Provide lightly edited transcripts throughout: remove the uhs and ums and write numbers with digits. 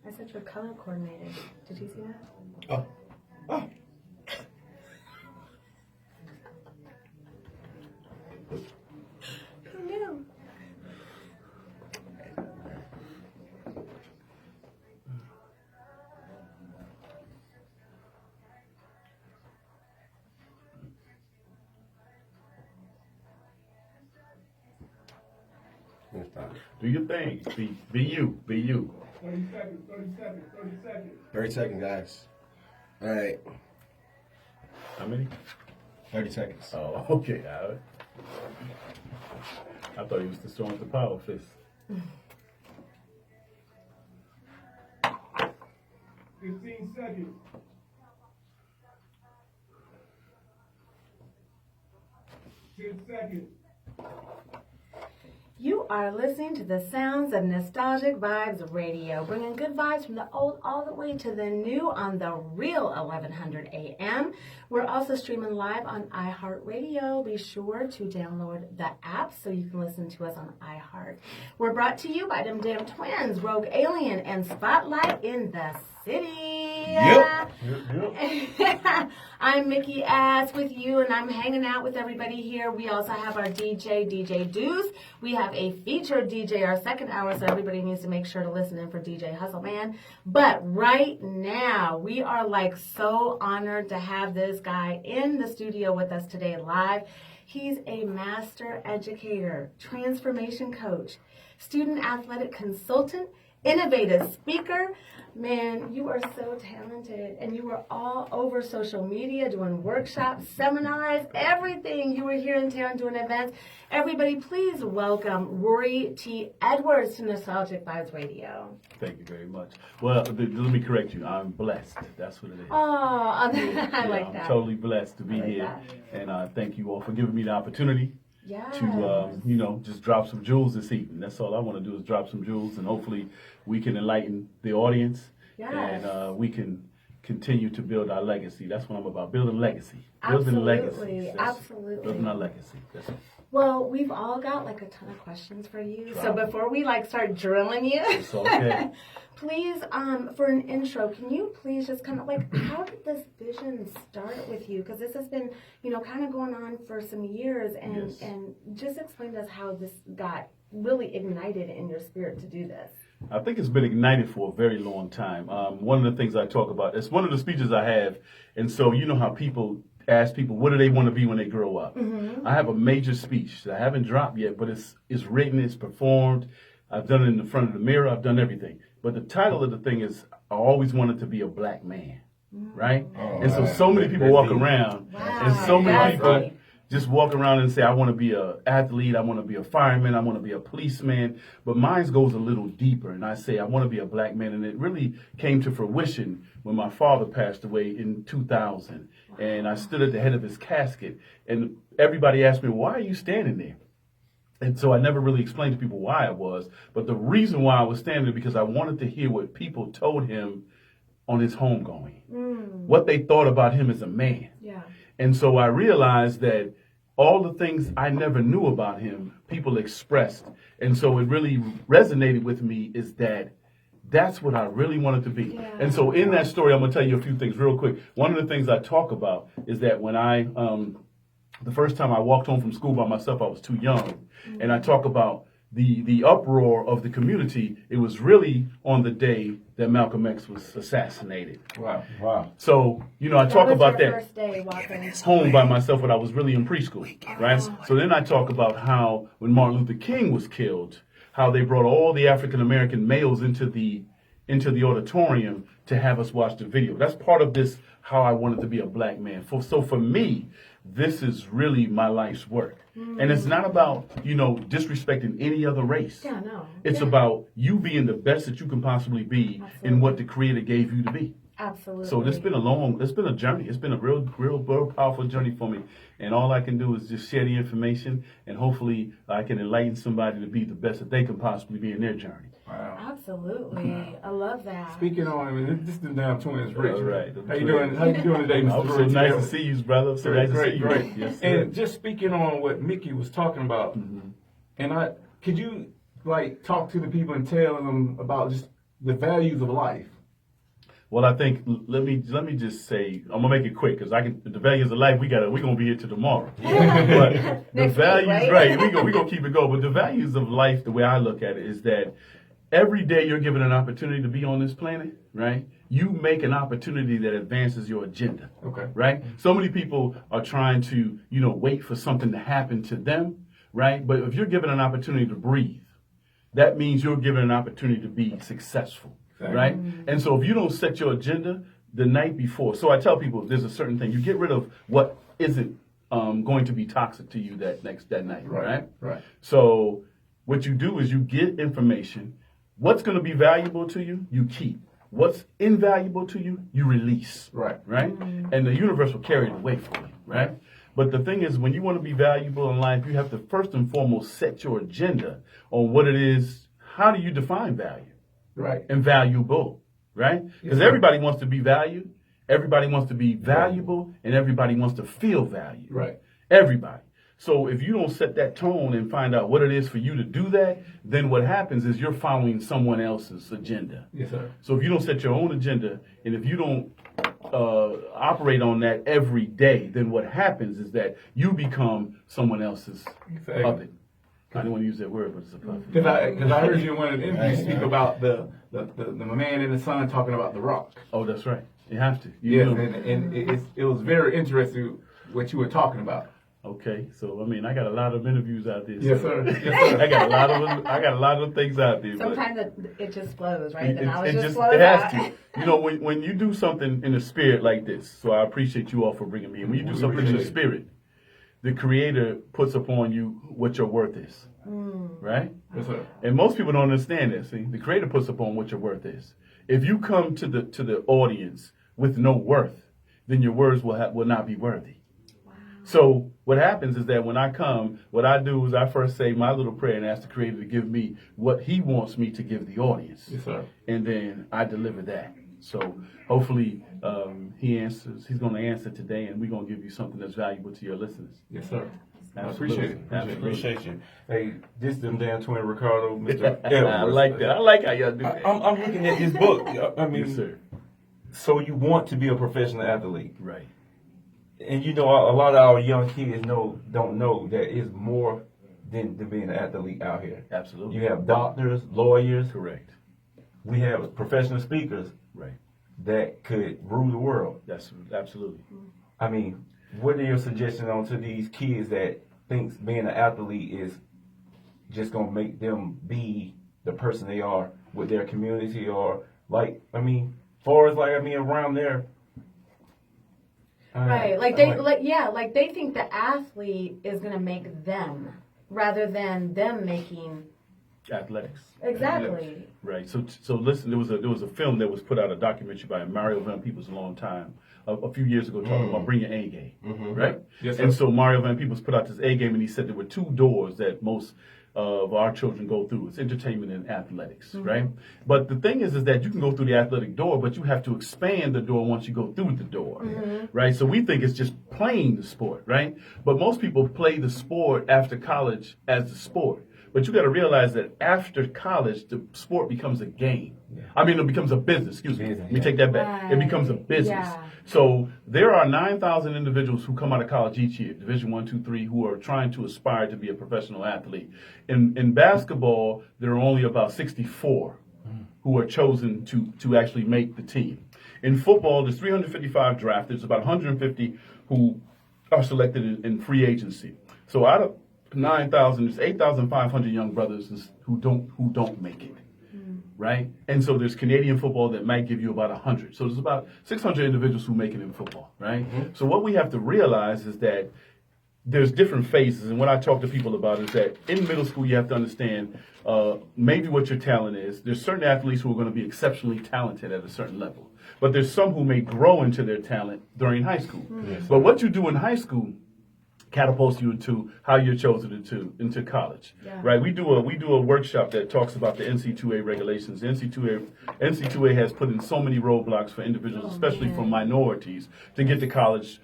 I said you're color coordinated. Did you see that? Oh. Oh. Who knew? Do your thing. Be you. Be you. 30 seconds, 30 seconds, 30 seconds. 30 seconds, guys. All right. How many? 30 seconds. Oh, okay. All right. I thought he was just throwing the power fist. 15 seconds. 10 seconds. You are listening to the sounds of Nostalgic Vibes Radio, bringing good vibes from the old all the way to the new on the real 1100 AM. We're also streaming live on iHeartRadio. Be sure to download the app so you can listen to us on iHeart. We're brought to you by them damn twins, Rogue Alien and Spotlight in the City. Yep. I'm Mickey Ass with you, and I'm hanging out with everybody here. We also have our DJ Deuce. We have a featured DJ our second hour, so everybody needs to make sure to listen in for DJ Hustle Man. But right now, we are like so honored to have this guy in the studio with us today live. He's a master educator, transformation coach, student athletic consultant, innovative speaker. Man, you are so talented, and you were all over social media doing workshops, seminars, everything. You were here in town doing events. Everybody, please welcome Rory T. Edwards to Nostalgic Vibes Radio. Thank you very much. Well, let me correct you. I'm blessed. That's what it is. Oh, I like I'm that. totally blessed to be like here, that. and thank you all for giving me the opportunity Yes. to, just drop some jewels this evening. That's all I want to do is drop some jewels, and hopefully we can enlighten the audience, Yes. and we can continue to build our legacy. That's what I'm about, building legacy. Absolutely. Legacy. Absolutely. Building our legacy. That's it. Well, we've all got like a ton of questions for you. So Drop it. before we start drilling you, It's okay. please, for an intro, can you please just kind of how did this vision start with you? Because this has been, kind of going on for some years, and Yes. and just explain to us how this got really ignited in your spirit to do this. I think it's been ignited for a very long time. One of the things I talk about, it's one of the speeches I have. And so, you know how people ask people, what do they want to be when they grow up? Mm-hmm. I have a major speech that I haven't dropped yet, but it's written, it's performed. I've done it in the front of the mirror. I've done everything. But the title of the thing is, I always wanted to be a black man, right? Oh, and wow. so many people walk around, Wow. and so many That's people deep. just walk around and say, I want to be an athlete, I want to be a fireman, I want to be a policeman. But mine goes a little deeper, and I say, I want to be a black man. And it really came to fruition when my father passed away in 2000. And I stood at the head of his casket, and everybody asked me, why are you standing there? And so I never really explained to people why I was. But the reason why I was standing there because I wanted to hear what people told him on his homegoing, what they thought about him as a man. Yeah. And so I realized that all the things I never knew about him, people expressed. And so it really resonated with me is that that's what I really wanted to be. Yeah. And so in that story, I'm going to tell you a few things real quick. One of the things I talk about is that when the first time I walked home from school by myself, I was too young. And I talk about the uproar of the community. It was really on the day that Malcolm X was assassinated. Wow. Wow. So, I talk about your that first day walking home by myself when I was really in preschool, right? So then I talk about how when Martin Luther King was killed, how they brought all the African American males into the auditorium to have us watch the video. That's part of this, how I wanted to be a black man. So for me, this is really my life's work. And it's not about, disrespecting any other race. Yeah, no. It's about you being the best that you can possibly be in what the Creator gave you to be. Absolutely. So it's been a journey. It's been a real powerful journey for me. And all I can do is just share the information, and hopefully I can enlighten somebody to be the best that they can possibly be in their journey. Wow. Absolutely. I love that. Speaking on, this is the damn twins, Rich. All right. How you doing? How you doing today, Mr. I'm so Rich? nice to see you, brother. So nice to see you. Great. Yes, sir. And just speaking on what Mickey was talking about, and could you talk to the people and tell them about just the values of life? Well, I think let me just say I'm gonna make it quick because the values of life we're gonna be here till tomorrow. But the values, right? We gonna keep it going. But the values of life, the way I look at it, is that every day you're given an opportunity to be on this planet, right? You make an opportunity that advances your agenda. Okay. Right? So many people are trying to, wait for something to happen to them, right? But if you're given an opportunity to breathe, that means you're given an opportunity to be successful. Exactly. Right? And so if you don't set your agenda the night before, so I tell people there's a certain thing, you get rid of what isn't going to be toxic to you that night, right? Right. So what you do is you get information. What's going to be valuable to you, you keep. What's invaluable to you, you release. Right. Right? And the universe will carry it away for you, right? But the thing is, when you want to be valuable in life, you have to first and foremost set your agenda on what it is. How do you define value? Right. And valuable, right? Because Yes, everybody wants to be valued, everybody wants to be valuable, and everybody wants to feel valued. Right. Everybody. So if you don't set that tone and find out what it is for you to do that, then what happens is you're following someone else's agenda. Yes, sir. So if you don't set your own agenda, and if you don't operate on that every day, then what happens is that you become someone else's Exactly. puppet. I didn't want to use that word, but it's a puppet. Because I heard you in one of the interviews speak about the man and the son talking about the rock. Oh, that's right. You have to. You Yes, know. and it was very interesting what you were talking about. Okay, so I got a lot of interviews out there. Yes, so- sir. Yes, sir. I got a lot of things out there. but Sometimes it just flows, right? The knowledge it just flows it has out. to. When you do something in the spirit like this, so I appreciate you all for bringing me in. When you do We something in the appreciate it. spirit, the Creator puts upon you what your worth is, right? Yes, sir. And most people don't understand that. See, the Creator puts upon what your worth is. If you come to the audience with no worth, then your words will not be worthy. So what happens is that when I come, what I do is I first say my little prayer and ask the Creator to give me what He wants me to give the audience. Yes, sir. And then I deliver that. So hopefully He answers. He's going to answer today, and we're going to give you something that's valuable to your listeners. Yes, sir. I Absolutely. appreciate it. Absolutely. Appreciate you. Hey, this them damn twin Ricardo, Mr. I Edwards. like that. I like how y'all do that. I'm looking at this book. I mean, Yes, sir. so you want to be a professional athlete, Right. and a lot of our young kids don't know that it's more than being an athlete out here. Absolutely. You have doctors, lawyers. Correct. We have professional speakers Right. that could rule the world. That's absolutely. I mean, what are your suggestions on to these kids that thinks being an athlete is just gonna make them be the person they are with their community, or far as around there. Right. Like they think the athlete is gonna make them rather than them making Athletics. exactly. Right. So listen. There was a film that was put out, a documentary by Mario Van Peebles a long time, a few years ago, talking about bring your A game. Right. Yes, sir. And so Mario Van Peebles put out this A game, and he said there were two doors that most of our children go through. It's entertainment and athletics. Right. But the thing is that you can go through the athletic door, but you have to expand the door once you go through the door. Right. So we think it's just playing the sport. Right. But most people play the sport after college as the sport. But you got to realize that after college, the sport becomes a game. I mean, it becomes a business. Excuse me. Let me take that back. It becomes a business. Yeah. So there are 9,000 individuals who come out of college each year, Division 1, 2, 3, who are trying to aspire to be a professional athlete. In basketball, there are only about 64 who are chosen to actually make the team. In football, there's 355 drafted. There's about 150 who are selected in free agency. So out of 9,000, there's 8,500 young brothers who don't make it, right? And so there's Canadian football that might give you about 100. So there's about 600 individuals who make it in football, right? So what we have to realize is that there's different phases, and what I talk to people about is that in middle school you have to understand maybe what your talent is. There's certain athletes who are going to be exceptionally talented at a certain level, but there's some who may grow into their talent during high school. But what you do in high school catapults you into how you're chosen into college, right? We do a workshop that talks about the NC2A regulations. NC2A has put in so many roadblocks for individuals, especially for minorities, to get to college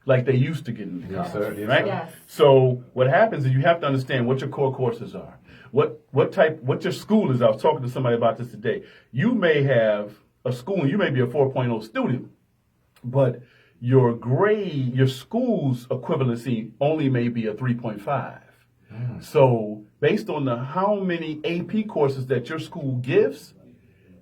like they used to get into college, sir. Yes, right? sir. Yes. So what happens is you have to understand what your core courses are. what your school is. I was talking to somebody about this today. You may have a school and you may be a 4.0 student, but your grade, your school's equivalency only may be a 3.5. So based on how many AP courses that your school gives,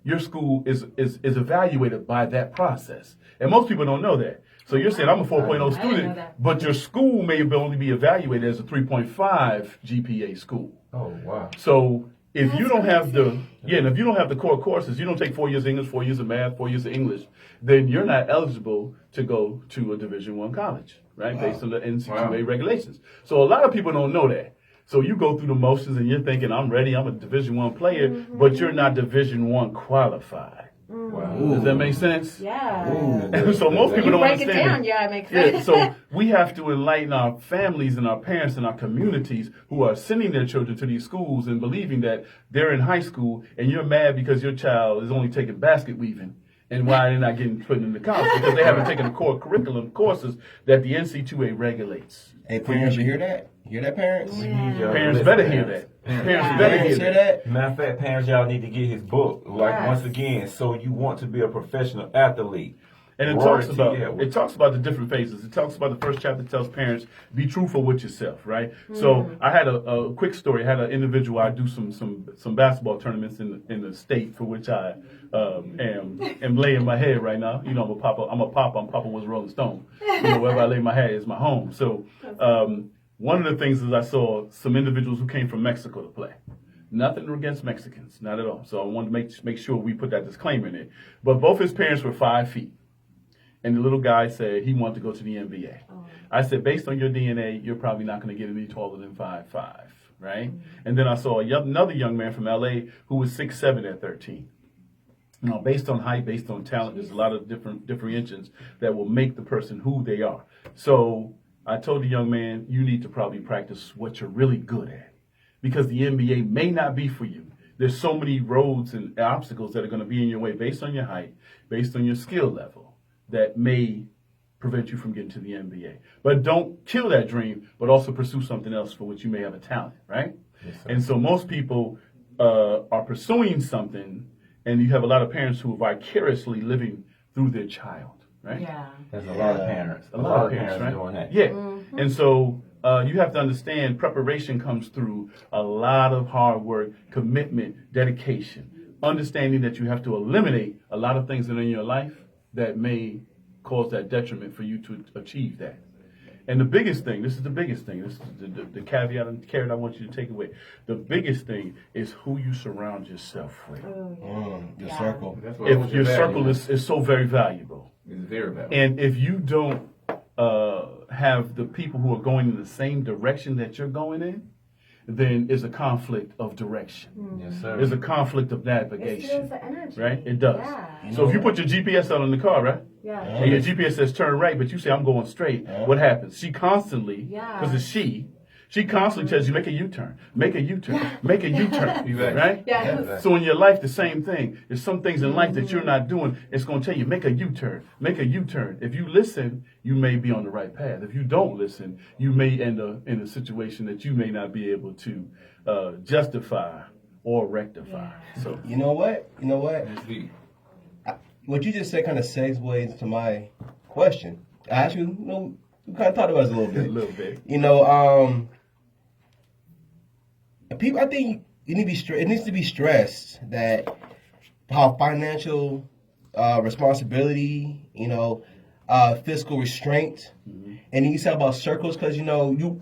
your school is evaluated by that process. And most people don't know that. So you're saying I'm a 4.0 know student, that. but your school may only be evaluated as a 3.5 GPA school. Oh, wow. So if That's you don't have crazy. and if you don't have the core courses, you don't take 4 years of English, 4 years of math, 4 years of English, then you're not eligible to go to a Division I college, right? Based on the NCAA regulations. So a lot of people don't know that. So you go through the motions and you're thinking, I'm ready, I'm a Division I player, but you're not Division I qualified. Wow. Does that make sense? Yeah. Ooh. So most people You don't break it understand down, it. yeah, it makes Yeah, sense. so we have to enlighten our families and our parents and our communities who are sending their children to these schools and believing that they're in high school and you're mad because your child is only taking basket weaving. And why they're not getting put in the college? Because they haven't taken the core curriculum courses that the NC2A regulates. Hey, parents, you hear that? You hear that, parents? Yeah. Parents better hear that. Parents Yeah. better hear Parents hear that. that? Matter of fact, parents, y'all need to get his book. Like, Yes. once again, so you want to be a professional athlete. And it Royalty, talks about the different phases. It talks about the first chapter tells parents, be truthful with yourself, right? So I had a quick story. I had an individual, I do some basketball tournaments in the state for which I am laying my head right now. You know, I'm a papa. Papa was Rolling Stone. You know, wherever I lay my head is my home. So one of the things is I saw some individuals who came from Mexico to play. Nothing against Mexicans, not at all. So I wanted to make sure we put that disclaimer in it. But both his parents were 5 feet. And the little guy said he wanted to go to the NBA. I said, based on your DNA, you're probably not going to get any taller than 5'5", right? And then I saw another young man from LA who was 6'7" at 13. Now, based on height, based on talent, there's a lot of different differentiations that will make the person who they are. So I told the young man, you need to probably practice what you're really good at, because the NBA may not be for you. There's so many roads and obstacles that are going to be in your way based on your height, based on your skill level, that may prevent you from getting to the NBA. But don't kill that dream, but also pursue something else for which you may have a talent, right? Yes, sir. And so most people are pursuing something, and you have a lot of parents who are vicariously living through their child, right? Yeah. There's a lot of parents. A lot of parents, right? doing that. Yeah. And so you have to understand preparation comes through a lot of hard work, commitment, dedication, understanding that you have to eliminate a lot of things that are in your life that may cause that detriment for you to achieve that. And the biggest thing, this is the biggest thing, this is the caveat and carrot I want you to take away. The biggest thing is who you surround yourself with. Your circle. That's what If your circle is so very valuable. It's very valuable. And if you don't have the people who are going in the same direction that you're going in, then it's a conflict of direction. Yes, sir. There's a conflict of It steals navigation. the energy. Right? It does. Yeah. So if you put your GPS on in the car, right? Yeah. And your GPS says turn right, but you say I'm going straight. What happens? She constantly, Yeah. because it's she constantly tells you make a U-turn, make a U-turn, make a U-turn, Exactly. right? Yeah. So in your life, the same thing. There's some things in life that you're not doing. It's going to tell you make a U-turn, make a U-turn. If you listen, you may be on the right path. If you don't listen, you may end up in a situation that you may not be able to justify or rectify. So You know what? It's deep. What you just said kind of segues into my question. Actually, we kind of talked about it a little a bit. little bit. People, I think it needs to be stressed that how financial responsibility, fiscal restraint, and then you said about circles because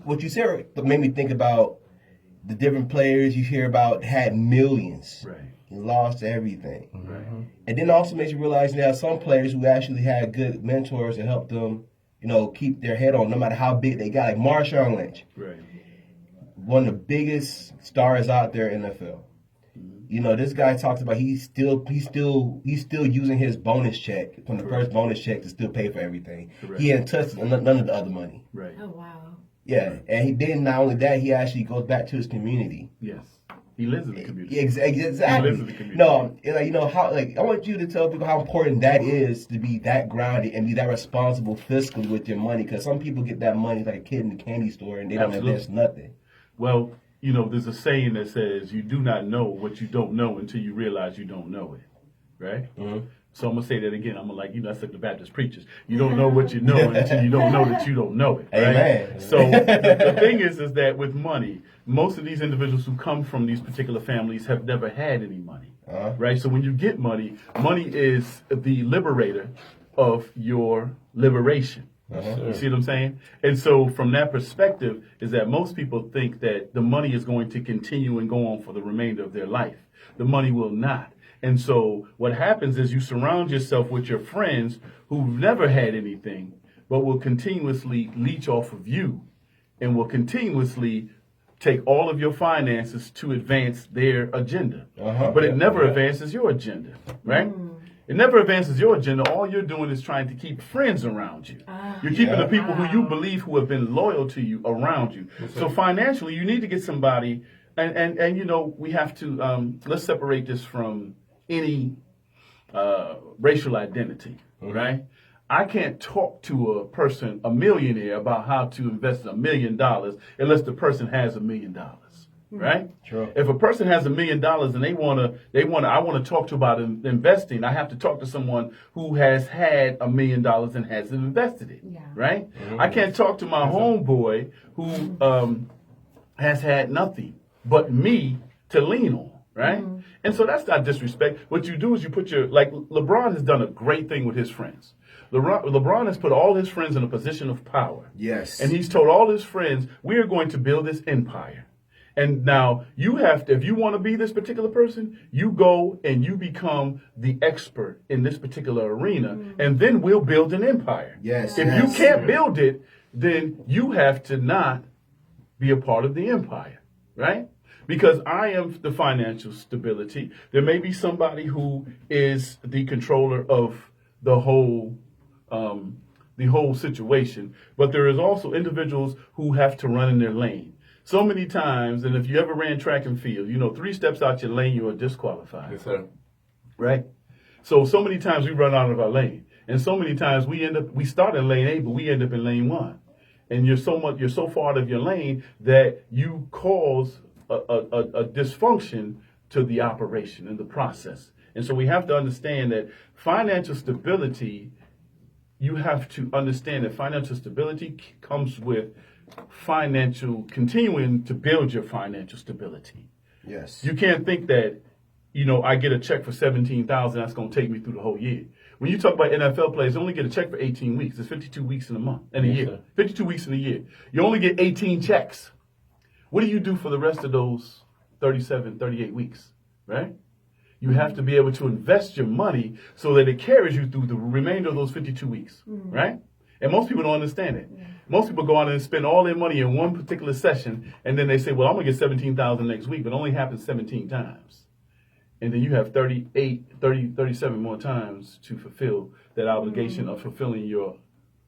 what you said made me think about the different players you hear about had millions, Right. and lost everything, Right. and then also makes you realize there are some players who actually had good mentors that helped them, keep their head on no matter how big they got, like Marshawn Lynch. Right. One of the biggest stars out there in the NFL. This guy talks about he's still using his bonus check from the first bonus check to still pay for everything. Correct. He hadn't touched none of the other money. Right. Oh wow. Yeah, and he didn't. Not only that, he actually goes back to his community. Yes. He lives in the community. Yeah, exactly. He lives in the community. No, how I want you to tell people how important that is to be that grounded and be that responsible fiscally with your money. Because some people get that money like a kid in the candy store and they don't Absolutely. invest nothing. Well, there's a saying that says you do not know what you don't know until you realize you don't know it, right? Mm-hmm. So I'm gonna say that again. I'm gonna that's like the Baptist preachers. You don't know what you know until you don't know that you don't know it. Right? Amen. So the thing is that with money, most of these individuals who come from these particular families have never had any money, right? So when you get money, money is the liberator of your liberation. You see what I'm saying? And so from that perspective is that most people think that the money is going to continue and go on for the remainder of their life. The money will not. And so what happens is you surround yourself with your friends who've never had anything, but will continuously leech off of you and will continuously take all of your finances to advance their agenda. But it never advances your agenda, right? It never advances your agenda. All you're doing is trying to keep friends around you. You're keeping the people who you believe who have been loyal to you around you. So financially, you need to get somebody, and we have to, let's separate this from any racial identity, right? I can't talk to a person, a millionaire, about how to invest $1 million unless the person has $1 million. Right? True. If a person has $1 million and I want to talk to about investing, I have to talk to someone who has had $1 million and hasn't invested it. Yeah. Right? I can't talk to my homeboy who has had nothing but me to lean on. Right? And so that's not disrespect. What you do is you put LeBron has done a great thing with his friends. LeBron has put all his friends in a position of power. Yes. And he's told all his friends, we are going to build this empire. And now you have to, if you want to be this particular person, you go and you become the expert in this particular arena, and then we'll build an empire. Yes. If you can't build it, then you have to not be a part of the empire, right? Because I am the financial stability. There may be somebody who is the controller of the whole situation, but there is also individuals who have to run in their lane. So many times, and if you ever ran track and field, 3 steps out your lane, you are disqualified. Yes, sir. Right? So many times we run out of our lane. And so many times we start in lane A, but we end up in lane 1. And you're so far out of your lane that you cause a dysfunction to the operation and the process. And so we have to understand that financial stability, you have to understand that financial stability comes with continuing to build your financial stability. Yes. You can't think that, I get a check for $17,000, that's going to take me through the whole year. When you talk about NFL players, they only get a check for 18 weeks. It's 52 weeks in a year. Sir. 52 weeks in a year. You only get 18 checks. What do you do for the rest of those 37, 38 weeks, right? You have to be able to invest your money so that it carries you through the remainder of those 52 weeks, right? And most people don't understand it. Most people go out and spend all their money in one particular session, and then they say, well, I'm going to get $17,000 next week, but it only happens 17 times. And then you have 37 more times to fulfill that obligation of fulfilling your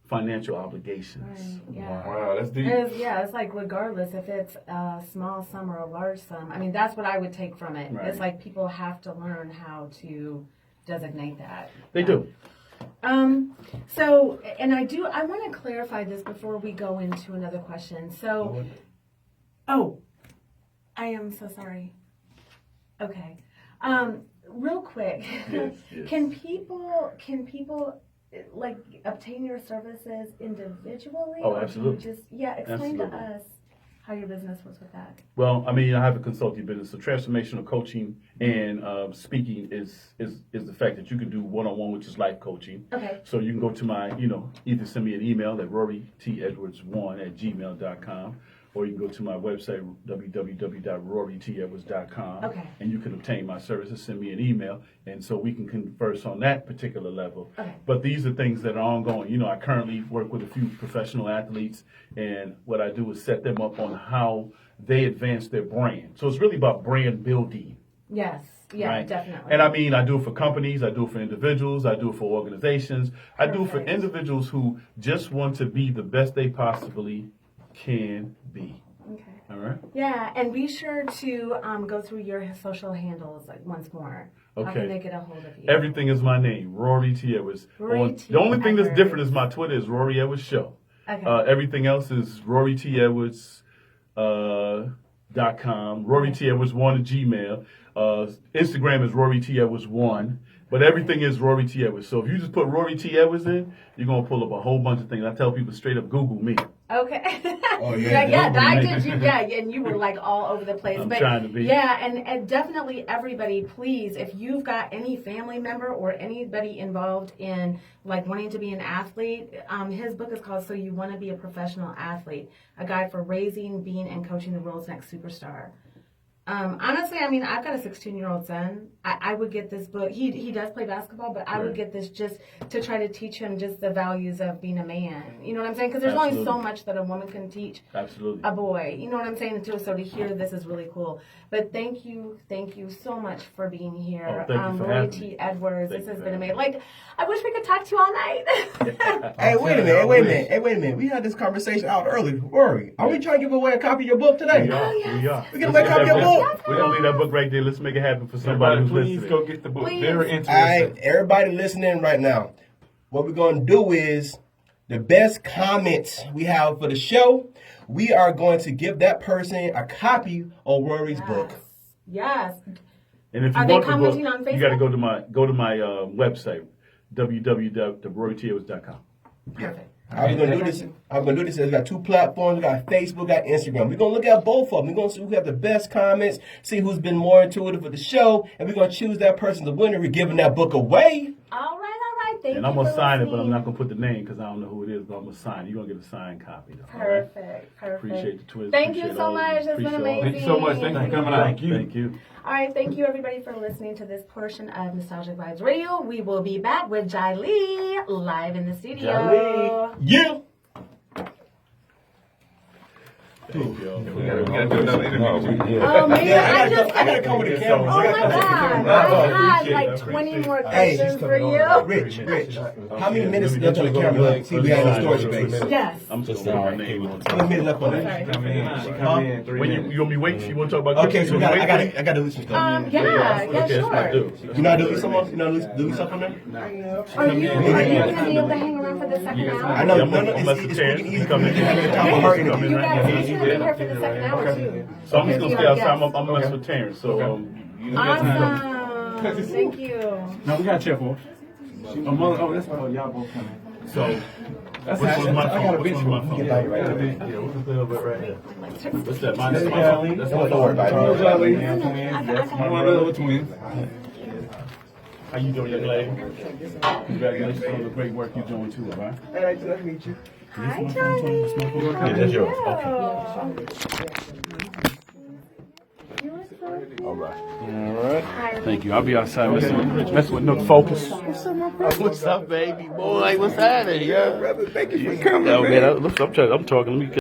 financial obligations. Right, yeah. Wow, that's deep. It's like regardless if it's a small sum or a large sum. I mean, that's what I would take from it. Right. It's like people have to learn how to designate that. They do. So, and I want to clarify this before we go into another question. So, I am so sorry. Okay. Real quick, Yes. can people like obtain your services individually? Oh, or do you absolutely. explain Absolutely. to us how your business works with that. Well, I mean, I have a consulting business. So transformational coaching and speaking is the fact that you can do one-on-one, which is life coaching. Okay. So you can go to my, either send me an email at rorytedwards1@gmail.com, or you can go to my website, www.rorytedwards.com. Okay. And you can obtain my services, send me an email, and so we can converse on that particular level. Okay. But these are things that are ongoing. I currently work with a few professional athletes, and what I do is set them up on how they advance their brand. So it's really about brand building. Yes. Yeah, right? definitely. And I mean, I do it for companies, I do it for individuals, I do it for organizations, I do it for Perfect. individuals who just want to be the best they possibly can be. Okay. All right? Yeah, and be sure to go through your social handles once more. How Okay. can they get a hold of you? Everything is my name, Rory T. Edwards. Rory T. The only thing that's Edwards. different is my Twitter is Rory Edwards Show. Okay. Everything else is Rory T. Edwards. RoryTEdwards.com. Rory T. Edwards 1 at Gmail. Instagram is Rory T. Edwards 1. But everything is Rory T. Edwards. So if you just put Rory T. Edwards in, you're going to pull up a whole bunch of things. I tell people straight up, Google me. Okay. Oh, yeah. yeah, I did you. Yeah, and you were like all over the place. I'm but trying to be. Yeah, and definitely everybody, please, if you've got any family member or anybody involved in like wanting to be an athlete, his book is called "So You Want to Be a Professional Athlete: A Guide for Raising, Being, and Coaching the World's Next Superstar." Honestly, I mean, I've got a 16-year-old son. I would get this book. He does play basketball, but I would get this just to try to teach him just the values of being a man. You know what I'm saying? Because there's only so Absolutely. much that a woman can teach Absolutely. a boy. You know what I'm saying? So to hear this is really cool. But thank you so much for being here. Oh, thank you for Rory having T. me. Edwards, Thank this you has for been having amazing. Like, I wish we could talk to you all night. Hey, wait a minute. Hey, wait a minute. We had this conversation out early. Rory, are we trying to give away a copy of your book today? We are. We are. We gonna make a copy of your book. We're going to leave that book right there. Let's make it happen for somebody Everybody, who's please listening. go get the book. Please. Very All interesting. right, everybody listening right now, what we're going to do is the best comments we have for the show, we are going to give that person a copy of Rory's book. Yes. And if you Are they want the book, commenting on you got to Facebook? go to my website, www.rorytedwards.com. Perfect. I'm gonna do this. I'm gonna do this. We got two platforms. We got Facebook, got Instagram. We're gonna look at both of them. We're gonna see who have the best comments, see who's been more intuitive for the show, and we're gonna choose that person the winner. We're giving that book away. All right. Thank you. And I'm going to for sign it, but listening. I'm not going to put the name because I don't know who it is, but I'm going to sign it. You're going to get a signed copy. Though, all right? Perfect. Appreciate the twist. Thank you Appreciate so all of much. It's been Appreciate all of amazing. it. Thank you so much. Thank you for coming out. Thank you. Thank you. All right, thank you everybody for listening to this portion of Nostalgic Vibes Radio. We will be back with Jai Lee live in the studio. Yeah. Thank you. We gotta do another interview. Oh man, Yeah, I just. I gotta come with the camera. Oh my God! I had like 20 more Hey, questions for you. Rich, how many minutes left on the camera? Like, see, we had no storage space. Yes. I'm just going to put my name on How many minutes left on Sorry. that? She come in 3 When minutes. you want me waiting? You want to talk about Okay, so you I want me waiting? gotta do some stuff. Yeah, Okay, that's what I sure. do. You know how to do something? You know how to do something on there? Are you gonna be able to hang around for the second hour? I know. Yeah, No, I'm it's Mr. quick Terrence. and easy. Come in. You have the top of her Come in interview. You right guys, now. he's gonna be here for the second hour too. So I'm just going to stay Yes. outside. I'm going to mess with Terrence. So, Awesome. Thank you. No, we got a chair for her. Oh, that's why y'all both coming. so That's which one's my I got phone? a Which bench one's my for phone? you. Get light right Yeah, there. what's the bit right here? What's that? Mine. That's my Yeah. phone. That's Don't my worry about Hello, it. Jolly. I my One brother. little twins. How you doing, young lady? Congratulations on the great work you're doing too, all right? Hey, nice to meet you. Hi, Johnny. Yeah, that's yours. All right. Thank you. I'll be outside messing with Nook Focus. What's up, baby boy? What's happening? Yeah, Brother, thank you for coming, Yo, man. man, I'm talking. Let me.